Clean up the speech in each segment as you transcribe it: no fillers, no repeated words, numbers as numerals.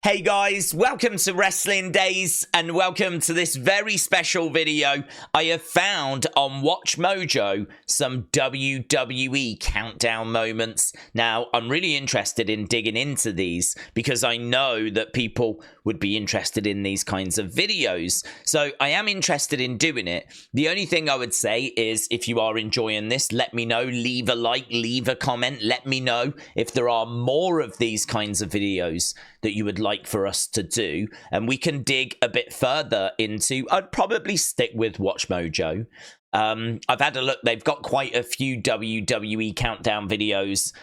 Hey guys, welcome to Wrestling Daze and welcome to this very special video. I have found on Watch Mojo some WWE countdown moments. Now, I'm really interested in digging into these because I know that people would be interested in these kinds of videos. So I am interested in doing it. The only thing I would say is if you are enjoying this, let me know. Leave a like, leave a comment. Let me know if there are more of these kinds of videos that you would like for us to do, and we can dig a bit further into. I'd probably stick with Watch Mojo. I've had a look. They've got quite a few WWE countdown videos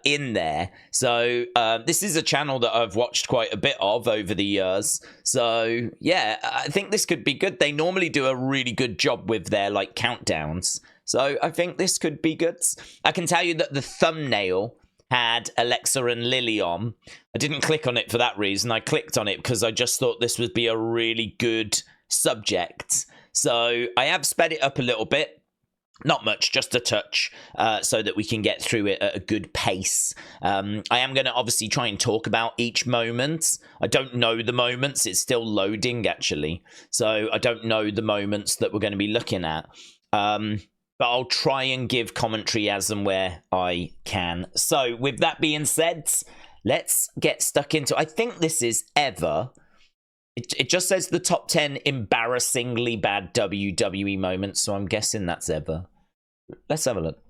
in there. So this is a channel that I've watched quite a bit of over the years. So yeah, I think this could be good. They normally do a really good job with their like countdowns. So I think this could be good. I can tell you that the thumbnail had Alexa and Lily on. I didn't click on it for that reason. I clicked on it because I just thought this would be a really good subject. So I have sped it up a little bit. Not much, just a touch, so that we can get through it at a good pace. I am going to obviously try and talk about each moment. I don't know the moments. It's still loading, actually. So I don't know the moments that we're going to be looking at. But I'll try and give commentary as and where I can. So with that being said, let's get stuck into it. I think this is ever. It just says the top 10 embarrassingly bad WWE moments, so I'm guessing that's ever. Let's have a look.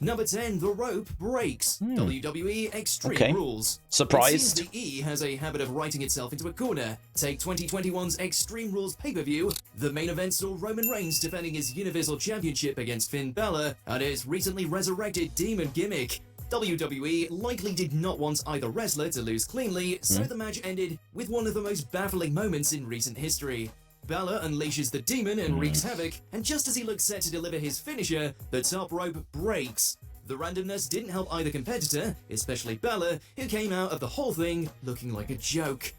Number 10, the rope breaks. WWE Extreme Rules. Surprised. It seems the E has a habit of writing itself into a corner. Take 2021's Extreme Rules pay-per-view. The main event saw Roman Reigns defending his Universal Championship against Finn Balor and his recently resurrected Demon gimmick. WWE likely did not want either wrestler to lose cleanly, so the match ended with one of the most baffling moments in recent history. Balor unleashes the demon and wreaks havoc, and just as he looks set to deliver his finisher, the top rope breaks. The randomness didn't help either competitor, especially Balor, who came out of the whole thing looking like a joke.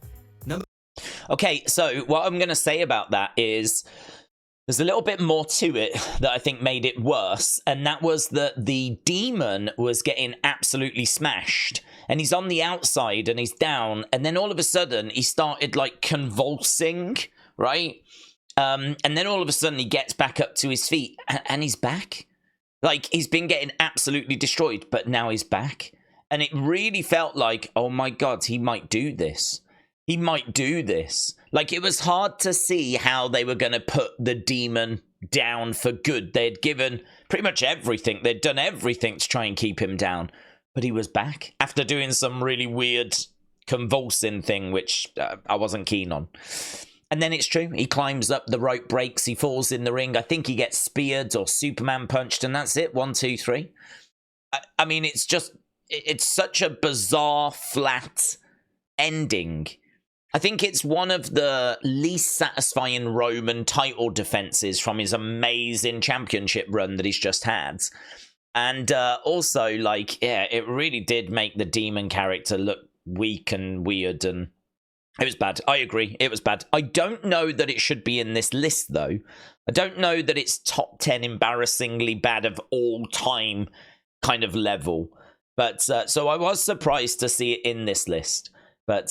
Okay, so what I'm going to say about that is there's a little bit more to it that I think made it worse, and that was that the demon was getting absolutely smashed, and he's on the outside and he's down, and then all of a sudden he started like convulsing, right? And then all of a sudden he gets back up to his feet and he's back. Like, he's been getting absolutely destroyed, but now he's back. And it really felt like, oh my God, he might do this. He might do this. Like, it was hard to see how they were going to put the demon down for good. They had given pretty much everything. They'd done everything to try and keep him down. But he was back after doing some really weird convulsing thing, which I wasn't keen on. And then it's true. He climbs up, the rope breaks, he falls in the ring. I think he gets speared or Superman punched, and that's it. 1, 2, 3. I mean, it's such a bizarre, flat ending. I think it's one of the least satisfying Roman title defenses from his amazing championship run that he's just had. And also, like, yeah, it really did make the demon character look weak and weird, and it was bad. I agree. It was bad. I don't know that it should be in this list, though. I don't know that it's top 10 embarrassingly bad of all time kind of level. But so I was surprised to see it in this list. But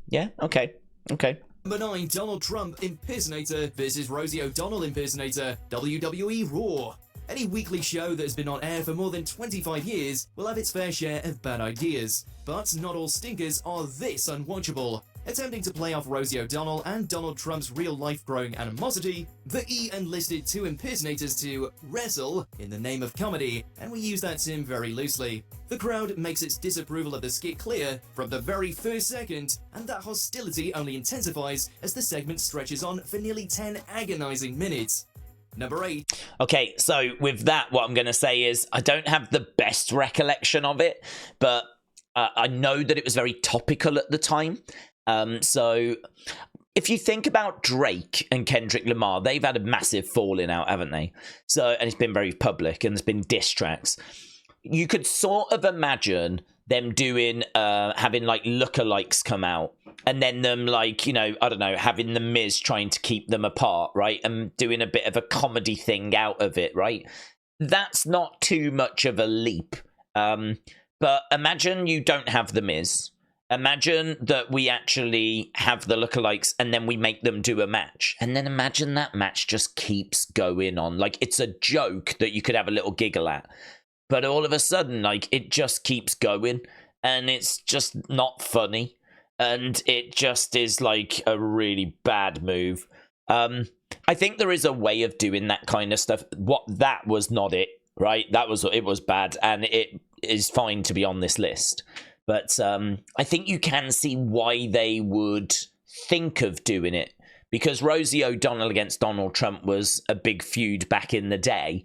yeah, okay. Number 9, Donald Trump Impersonator versus Rosie O'Donnell Impersonator, WWE Raw. Any weekly show that has been on air for more than 25 years will have its fair share of bad ideas. But not all stinkers are this unwatchable. Attempting to play off Rosie O'Donnell and Donald Trump's real-life growing animosity, the E enlisted 2 impersonators to wrestle in the name of comedy, and we use that term very loosely. The crowd makes its disapproval of the skit clear from the very first second, and that hostility only intensifies as the segment stretches on for nearly 10 agonizing minutes. Number 8. Okay, so with that, what I'm going to say is I don't have the best recollection of it, but I know that it was very topical at the time. So if you think about Drake and Kendrick Lamar, they've had a massive falling out, haven't they? So, and it's been very public, and there's been diss tracks. You could sort of imagine them doing, having like lookalikes come out, and then them like, you know, I don't know, having the Miz trying to keep them apart, right? And doing a bit of a comedy thing out of it, right? That's not too much of a leap. But imagine you don't have the Miz. Imagine that we actually have the lookalikes and then we make them do a match. And then imagine that match just keeps going on. Like, it's a joke that you could have a little giggle at. But all of a sudden, like, it just keeps going. And it's just not funny. And it just is, like, a really bad move. I think there is a way of doing that kind of stuff. That was not it, right? It was bad. And it is fine to be on this list. But I think you can see why they would think of doing it. Because Rosie O'Donnell against Donald Trump was a big feud back in the day,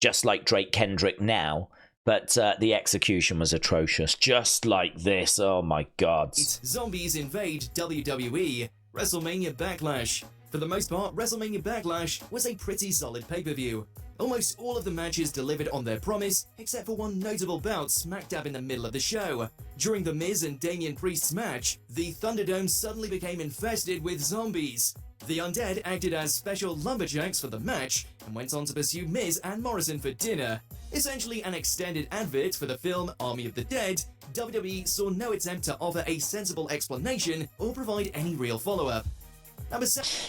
just like Drake Kendrick now. But the execution was atrocious, just like this. Oh, my God. Zombies invade WWE. WrestleMania Backlash. For the most part, WrestleMania Backlash was a pretty solid pay-per-view. Almost all of the matches delivered on their promise, except for one notable bout smack dab in the middle of the show. During The Miz and Damian Priest's match, the Thunderdome suddenly became infested with zombies. The Undead acted as special lumberjacks for the match, and went on to pursue Miz and Morrison for dinner. Essentially an extended advert for the film Army of the Dead, WWE saw no attempt to offer a sensible explanation or provide any real follow-up.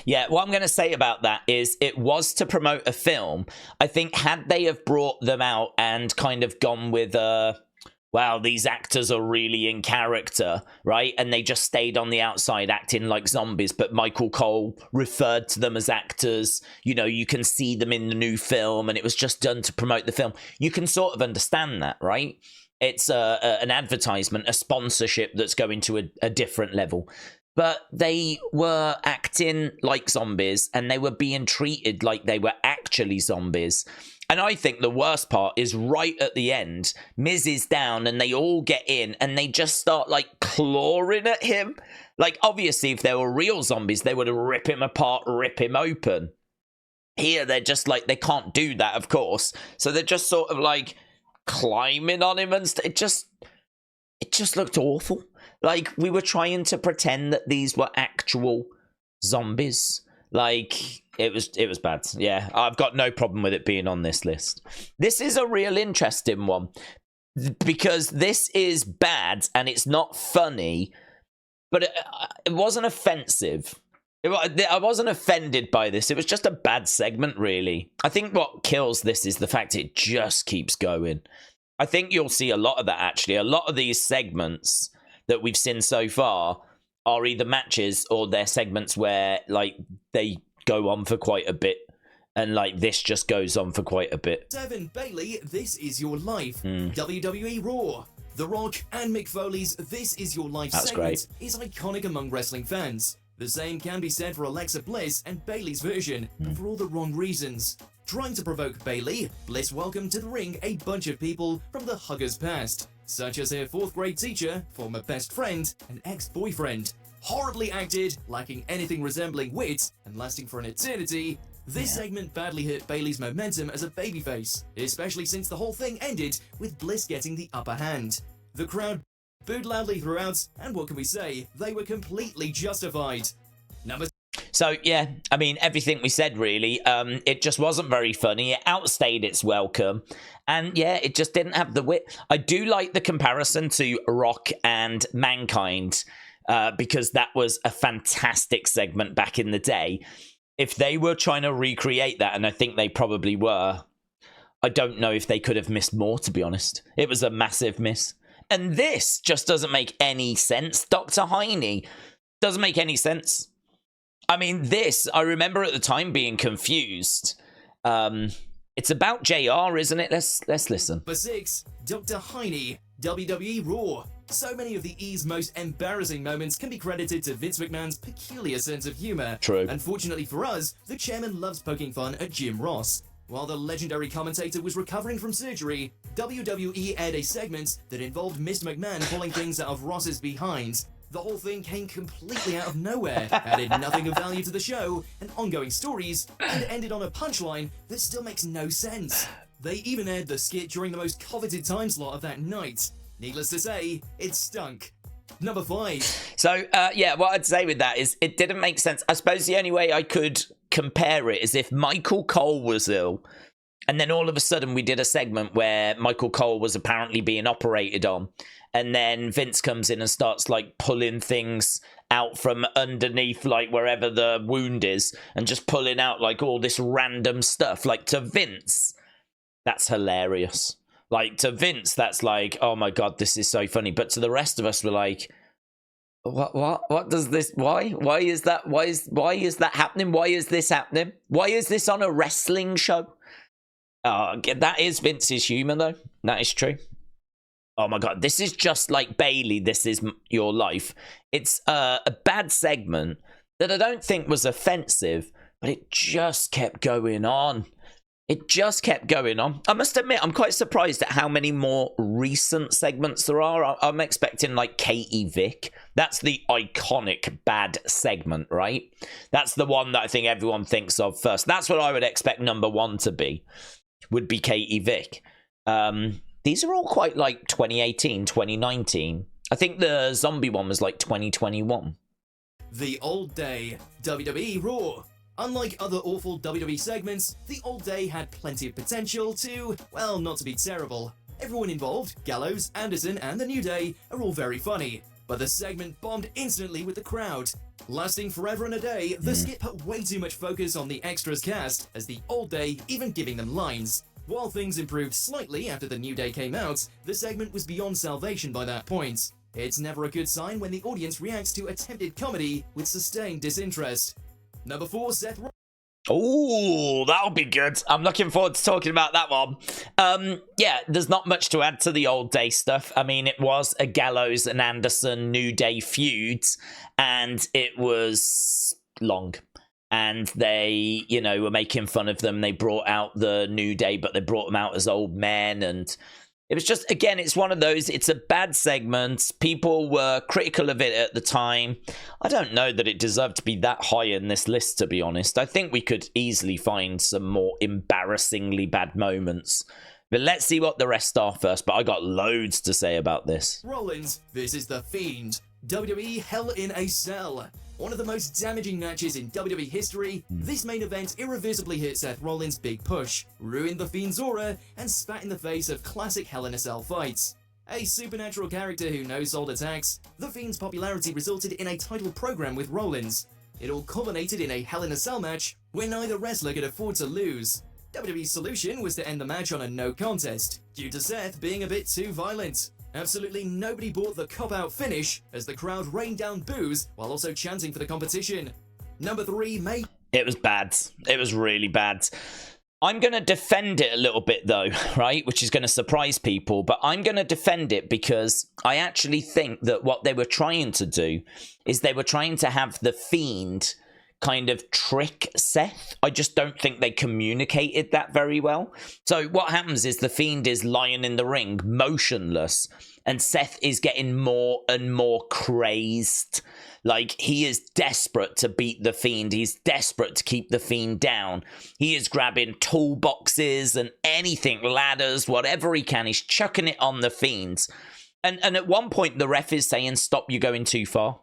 Yeah, what I'm going to say about that is it was to promote a film. I think had they have brought them out and kind of gone with, wow, these actors are really in character, right? And they just stayed on the outside acting like zombies, but Michael Cole referred to them as actors. You know, you can see them in the new film, and it was just done to promote the film. You can sort of understand that, right? It's an advertisement, a sponsorship that's going to a different level. But they were acting like zombies, and they were being treated like they were actually zombies. And I think the worst part is right at the end, Miz is down, and they all get in, and they just start, like, clawing at him. Like, obviously, if they were real zombies, they would have ripped him apart, rip him open. Here, they're just, like, they can't do that, of course. So they're just sort of, like, climbing on him and it just looked awful. Like, we were trying to pretend that these were actual zombies. Like, it was bad. Yeah, I've got no problem with it being on this list. This is a real interesting one, because this is bad and it's not funny, but it wasn't offensive. I wasn't offended by this. It was just a bad segment, really. I think what kills this is the fact it just keeps going. I think you'll see a lot of that, actually. A lot of these segments that we've seen so far are either matches or they're segments where, like, they go on for quite a bit, and, like, this just goes on for quite a bit. Devin Bayley, This Is Your Life. WWE Raw. The Rock and Mick Foley's This Is Your Life segment is iconic among wrestling fans. The same can be said for Alexa Bliss and Bayley's version, but for all the wrong reasons. Trying to provoke Bayley, Bliss welcomed to the ring a bunch of people from the Huggers past, such as her 4th grade teacher, former best friend, and ex-boyfriend. Horribly acted, lacking anything resembling wit, and lasting for an eternity, this segment badly hurt Bayley's momentum as a babyface, especially since the whole thing ended with Bliss getting the upper hand. The crowd booed loudly throughout, and what can we say? They were completely justified. So, yeah, I mean, everything we said, really. It just wasn't very funny. It outstayed its welcome. And, yeah, it just didn't have the wit. I do like the comparison to Rock and Mankind, because that was a fantastic segment back in the day. If they were trying to recreate that, and I think they probably were, I don't know if they could have missed more, to be honest. It was a massive miss. And this just doesn't make any sense. Dr. Heine doesn't make any sense. I mean, this, I remember at the time being confused. It's about JR, isn't it? Let's listen. Number 6, Dr. Heine, WWE Raw. So many of the E's most embarrassing moments can be credited to Vince McMahon's peculiar sense of humor. True. Unfortunately for us, the chairman loves poking fun at Jim Ross. While the legendary commentator was recovering from surgery, WWE aired a segment that involved Mr. McMahon pulling things out of Ross's behind. The whole thing came completely out of nowhere, added nothing of value to the show and ongoing stories, and ended on a punchline that still makes no sense. They even aired the skit during the most coveted time slot of that night. Needless to say, it stunk. Number 5. So, yeah, what I'd say with that is it didn't make sense. I suppose the only way I could compare it is if Michael Cole was ill And then all of a sudden we did a segment where Michael Cole was apparently being operated on. And then Vince comes in and starts like pulling things out from underneath, like wherever the wound is, and just pulling out like all this random stuff. Like to Vince, that's hilarious. Like to Vince, that's like, oh my God, this is so funny. But to the rest of us, we're like, what does this, why is that happening? Why is this happening? Why is this on a wrestling show? That is Vince's humor, though. That is true. Oh my God, this is just like Bayley, This Is Your Life. It's a bad segment that I don't think was offensive, but it just kept going on. It just kept going on. I must admit, I'm quite surprised at how many more recent segments there are. I'm expecting like Katie Vick. That's the iconic bad segment, right? That's the one that I think everyone thinks of first. That's what I would expect number one to be, would be Katie Vick. These are all quite like 2018, 2019. I think the zombie one was like 2021. The Old Day, WWE Raw. Unlike other awful WWE segments, The Old Day had plenty of potential to, well, not to be terrible. Everyone involved, Gallows, Anderson, and The New Day, are all very funny. But the segment bombed instantly with the crowd. Lasting forever and a day, the skit put way too much focus on the extras cast, as The Old Day even giving them lines. While things improved slightly after The New Day came out, the segment was beyond salvation by that point. It's never a good sign when the audience reacts to attempted comedy with sustained disinterest. Number 4, Seth. Oh, that'll be good. I'm looking forward to talking about that one. Yeah, there's not much to add to the Old Day stuff. I mean, it was a Gallows and Anderson New Day feud, and it was long. And they, you know, were making fun of them. They brought out the New Day, but they brought them out as old men. And it was just, again, it's one of those, it's a bad segment. People were critical of it at the time. I don't know that it deserved to be that high in this list, to be honest. I think we could easily find some more embarrassingly bad moments. But let's see what the rest are first. But I got loads to say about this. Rollins, this is The Fiend. WWE Hell in a Cell. One of the most damaging matches in WWE history, this main event irreversibly hit Seth Rollins' big push, ruined The Fiend's aura, and spat in the face of classic Hell in a Cell fights. A supernatural character who no-sold attacks, The Fiend's popularity resulted in a title program with Rollins. It all culminated in a Hell in a Cell match where neither wrestler could afford to lose. WWE's solution was to end the match on a no contest, due to Seth being a bit too violent. Absolutely nobody bought the cop-out finish, as the crowd rained down boos while also chanting for the competition. Number 3, Mae. It was bad. It was really bad. I'm going to defend it a little bit, though, right? Which is going to surprise people. But I'm going to defend it because I actually think that what they were trying to do is they were trying to have the Fiend kind of trick Seth. I just don't think they communicated that very well. So what happens is the Fiend is lying in the ring, motionless, and Seth is getting more and more crazed. Like, he is desperate to beat the Fiend. He's desperate to keep the Fiend down. He is grabbing toolboxes and anything, ladders, whatever he can. He's chucking it on the Fiend. And at one point, the ref is saying, stop, you're going too far.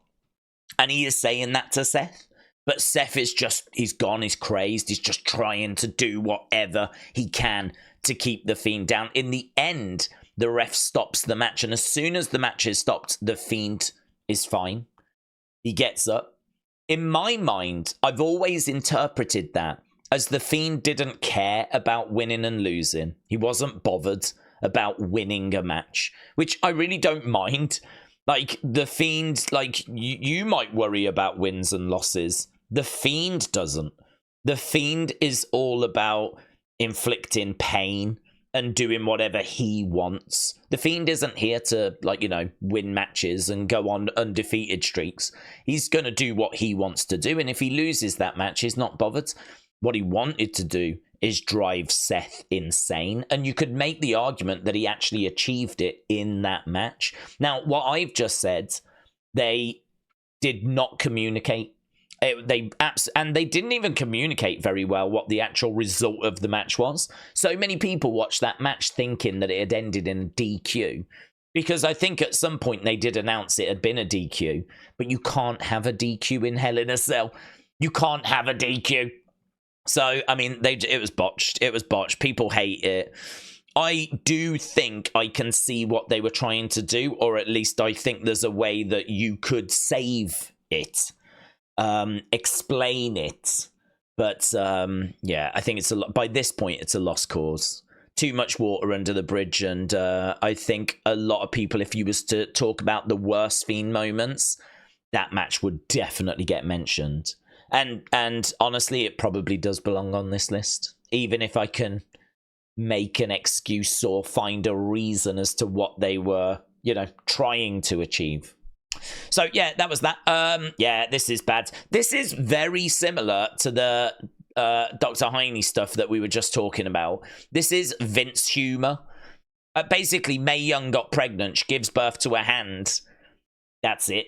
And he is saying that to Seth. But Seth is just, he's gone, he's crazed. He's just trying to do whatever he can to keep the Fiend down. In the end, the ref stops the match. And as soon as the match is stopped, the Fiend is fine. He gets up. In my mind, I've always interpreted that as the Fiend didn't care about winning and losing. He wasn't bothered about winning a match, which I really don't mind. Like, the Fiend, like, you might worry about wins and losses. The Fiend doesn't. The Fiend is all about inflicting pain and doing whatever he wants. The Fiend isn't here to, like, you know, win matches and go on undefeated streaks. He's going to do what he wants to do, and if he loses that match, he's not bothered. What he wanted to do is drive Seth insane, and you could make the argument that he actually achieved it in that match. Now, what I've just said, they did not communicate. They didn't even communicate very well what the actual result of the match was. So many people watched that match thinking that it had ended in a DQ, because I think at some point they did announce it had been a DQ, but you can't have a DQ in Hell in a Cell. You can't have a DQ. So, I mean, it was botched. It was botched. People hate it. I do think I can see what they were trying to do, or at least I think there's a way that you could save it, explain it. But, yeah, I think it's by this point, it's a lost cause. Too much water under the bridge, and I think a lot of people, if you was to talk about the worst Fiend moments, that match would definitely get mentioned. And honestly, it probably does belong on this list, even if I can make an excuse or find a reason as to what they were, you know, trying to achieve. So yeah, that was that. Yeah, this is bad. This is very similar to the Dr. Heine stuff that we were just talking about. This is Vince humor. Basically, Mae Young got pregnant. She gives birth to a hand. That's it.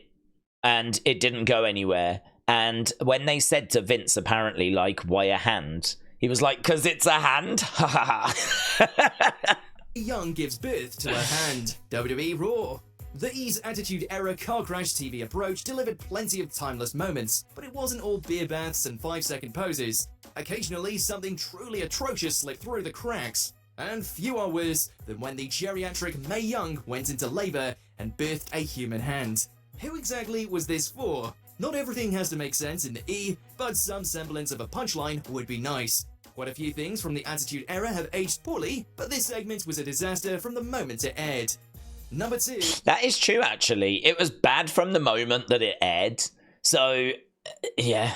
And it didn't go anywhere. And when they said to Vince, apparently, like, why a hand? He was like, because it's a hand. Ha ha ha. Young gives birth to a hand. WWE Raw. The Ease Attitude Era car crash TV approach delivered plenty of timeless moments, but it wasn't all beer baths and 5-second poses. Occasionally, something truly atrocious slipped through the cracks. And few are worse than when the geriatric Mae Young went into labor and birthed a human hand. Who exactly was this for? Not everything has to make sense in the E, but some semblance of a punchline would be nice. Quite a few things from the Attitude Era have aged poorly, but this segment was a disaster from the moment it aired. Number 2. That is true, actually. It was bad from the moment that it aired. So, yeah.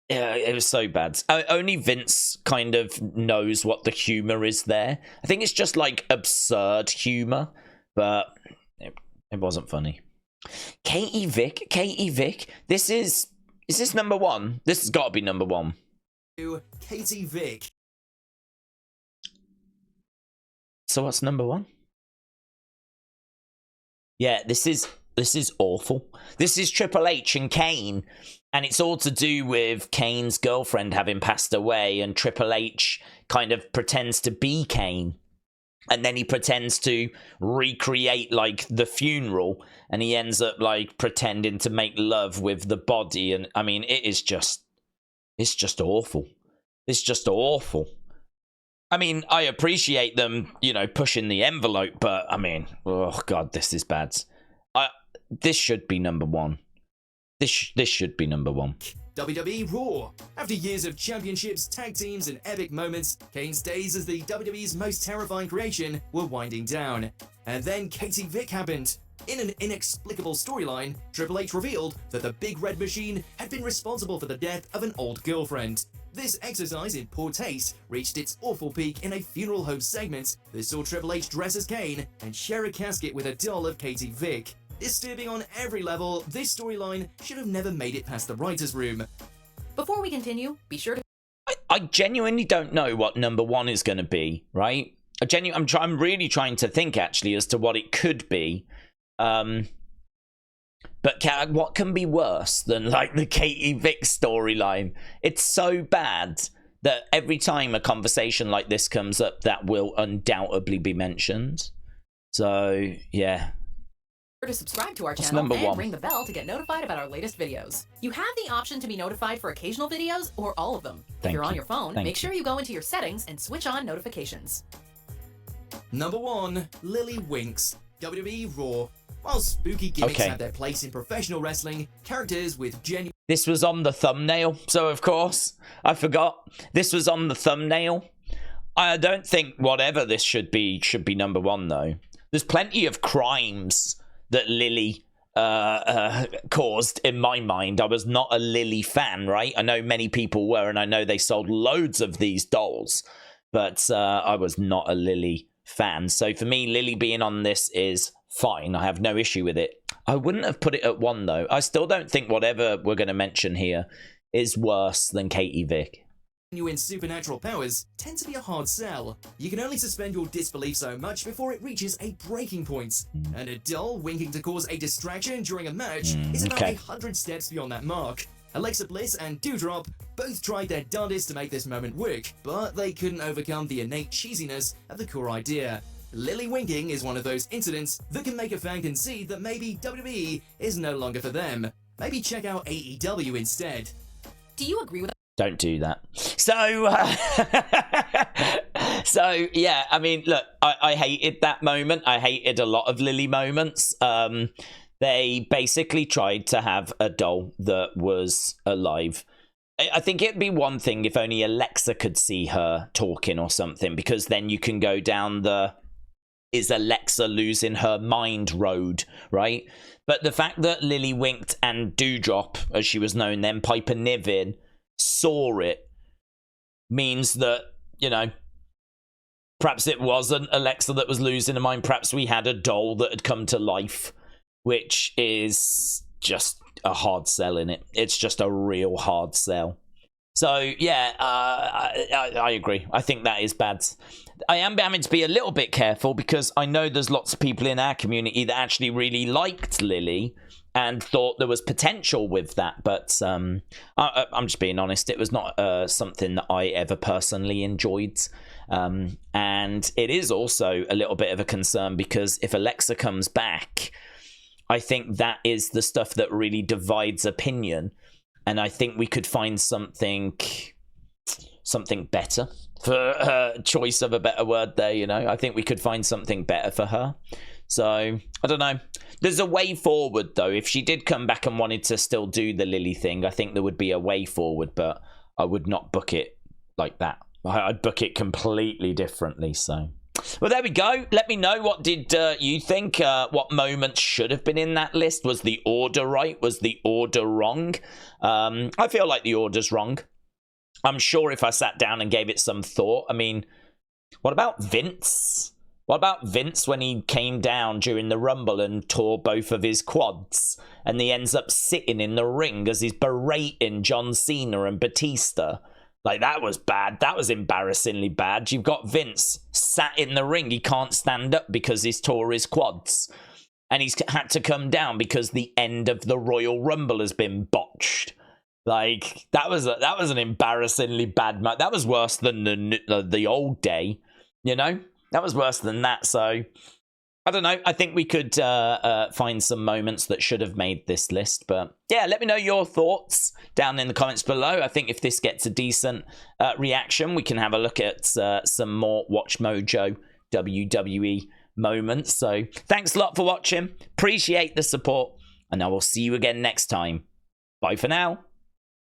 Yeah, it was so bad. Only Vince kind of knows what the humor is there. I think it's just like absurd humor, but it wasn't funny. Katie Vick. Is this number 1? This has got to be number 1. Katie Vick. So what's number 1? Yeah, this is awful. This is Triple H and Kane, and it's all to do with Kane's girlfriend having passed away, and Triple H kind of pretends to be Kane. And then he pretends to recreate, like, the funeral, and he ends up, like, pretending to make love with the body. And, I mean, it's just awful. It's just awful. I mean, I appreciate them, you know, pushing the envelope, but, I mean, oh, God, this is bad. This should be number 1. This should be number 1. WWE Raw. After years of championships, tag teams, and epic moments, Kane's days as the WWE's most terrifying creation were winding down. And then Katie Vick happened. In an inexplicable storyline, Triple H revealed that the Big Red Machine had been responsible for the death of an old girlfriend. This exercise in poor taste reached its awful peak in a funeral home segment that saw Triple H dress as Kane and share a casket with a doll of Katie Vick. Disturbing on every level, this storyline should have never made it past the writer's room. Before we continue, be sure to... I genuinely don't know what number 1 is going to be, right? I'm really trying to think, actually, as to what it could be. But what can be worse than, like, the Katie Vick storyline? It's so bad that every time a conversation like this comes up, that will undoubtedly be mentioned. So, yeah. To subscribe to our What's channel number and 1? ring the bell to get notified about our latest videos. You have the option to be notified for occasional videos or all of them. If you're on your phone, make sure you go into your settings and switch on notifications. Number 1, Lily Winks. WWE Raw. While spooky gimmicks have their place in professional wrestling, characters with genuine... This was on the thumbnail, so of course, I forgot. This was on the thumbnail. I don't think whatever this should be number 1, though. There's plenty of crimes that Lily caused in my mind. I was not a Lily fan, right? I know many people were, and I know they sold loads of these dolls, but I was not a Lily fan. So for me, Lily being on this is fine. I have no issue with it. I wouldn't have put it at 1, though. I still don't think whatever we're going to mention here is worse than Katie Vick. Genuine supernatural powers tend to be a hard sell. You can only suspend your disbelief so much before it reaches a breaking point. And a doll winking to cause a distraction during a match is about 100 steps beyond that mark. Alexa Bliss and Doudrop both tried their darndest to make this moment work, but they couldn't overcome the innate cheesiness of the core idea. Lily winking is one of those incidents that can make a fan concede that maybe WWE is no longer for them. Maybe check out AEW instead. Do you agree with Don't do that. So, so yeah, I mean, look, I hated that moment. I hated a lot of Lily moments. They basically tried to have a doll that was alive. I think it'd be one thing if only Alexa could see her talking or something, because then you can go down the is Alexa losing her mind road, right? But the fact that Lily Winked and Dewdrop, as she was known then, Piper Niven, saw it means that, you know, perhaps it wasn't Alexa that was losing her mind. Perhaps we had a doll that had come to life, which is just a hard sell in it. It's just a real hard sell. So yeah, I agree. I think that is bad. I am having to be a little bit careful because I know there's lots of people in our community that actually really liked Lily and thought there was potential with that. But I'm just being honest. It was not something that I ever personally enjoyed. And it is also a little bit of a concern because if Alexa comes back, I think that is the stuff that really divides opinion. And I think we could find something better, for choice of a better word there, you know. I think we could find something better for her. So, I don't know. There's a way forward, though. If she did come back and wanted to still do the Lily thing, I think there would be a way forward, but I would not book it like that. I'd book it completely differently, so... Well, there we go. Let me know, what did you think? What moments should have been in that list? Was the order right? Was the order wrong? I feel like the order's wrong. I'm sure if I sat down and gave it some thought. I mean, what about Vince? What about Vince when he came down during the Rumble and tore both of his quads? And he ends up sitting in the ring as he's berating John Cena and Batista. Like, that was bad. That was embarrassingly bad. You've got Vince sat in the ring. He can't stand up because he's tore his quads. And he's had to come down because the end of the Royal Rumble has been botched. Like, that was an embarrassingly bad match. That was worse than the old day, you know? That was worse than that, so... I don't know. I think we could find some moments that should have made this list. But yeah, let me know your thoughts down in the comments below. I think if this gets a decent reaction, we can have a look at some more Watch Mojo WWE moments. So thanks a lot for watching. Appreciate the support. And I will see you again next time. Bye for now.